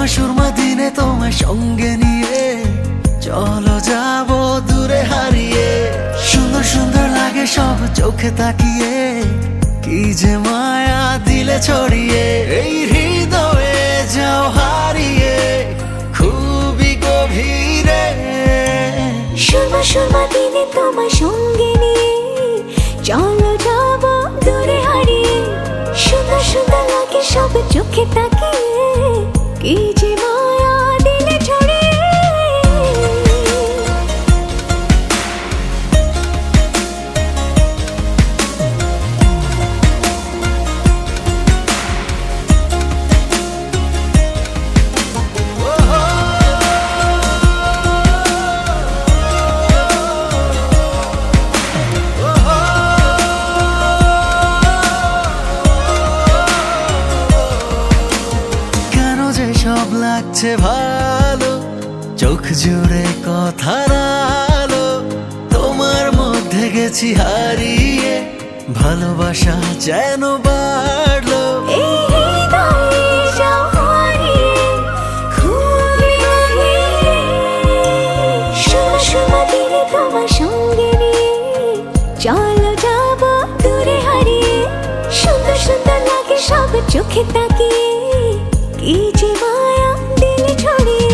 সুরমা সুরমা দিনে তোমার সঙ্গে নিয়ে চলো যাবো দূরে হারিয়ে। সুন্দর সুন্দর লাগে সব চোখে তাকিয়ে, কি যে মায়া দিলে ছড়িয়ে। এই হৃদয়ে যাও হারিয়ে খুবই গভীরে। সুরমা সুরমা দিনে তোমার সঙ্গে নিয়ে চলো যাবো দূরে হারিয়ে। সুন্দর সুন্দর লাগে সব চোখে তাকিয়ে, কি যে মায়া দিলে ছড়িয়ে। সব লাগছে ভালো, চোখ জুড়ে কথার আলো, তোমার মধ্যে গেছি হারিয়ে, ভালোবাসা যেন বাড়লো। এই হৃদয়ে যাও হারিয়ে খুবই গভীরে। সুরমা সুরমা দিনে তোমার সঙ্গে নিয়ে চলো যাবো দূরে হারিয়ে। সুন্দর সুন্দর লাগে সব চোখে তাকিয়ে, কি যে মায়া দিলে ছড়িয়ে।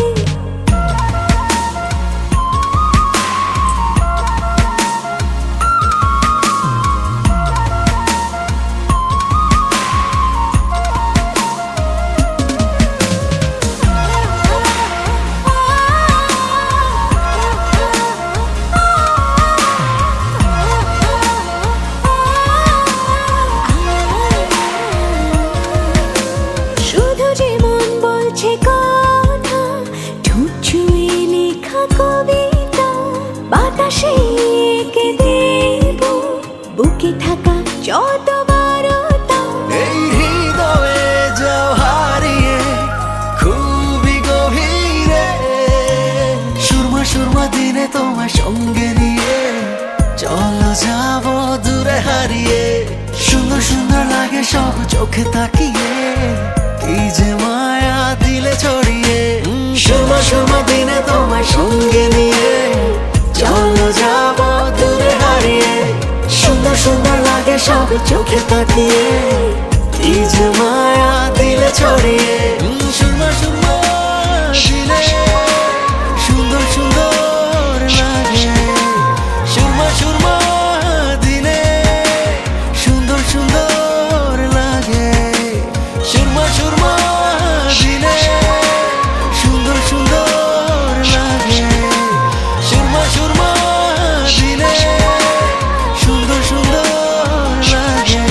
বাতাসে এঁকে দেব বুকে থাকা যত বারতা। এই হৃদয়ে যাও হারিয়ে খুবই গভীরে। সুরমা সুরমা দিনে তোমার সঙ্গে নিয়ে চলো যাবো দূরে হারিয়ে। সুন্দর সুন্দর লাগে সব চোখে তাকিয়ে, কি যে মায়া দিলে ছড়িয়ে। সুরমা সুরমা দিনে তোমার সঙ্গে নিয়ে চলো যাবো দূরে হারিয়ে। সুন্দর সুন্দর লাগে সব চোখে তাকিয়ে, কি যে মায়া দিলে ছড়িয়ে। সুরমা সুরমা দিনে সুন্দর সুন্দর লাগে, সুরমা সুরমা দিনে সুন্দর সুন্দর লাগে, সুরমা সুরমা দিনে সুন্দর সুন্দর লাগে, সুরমা সুরমা দিনে সুন্দর সুন্দর লাগে।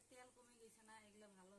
তেল কমে গেছে না, এগুলো ভালো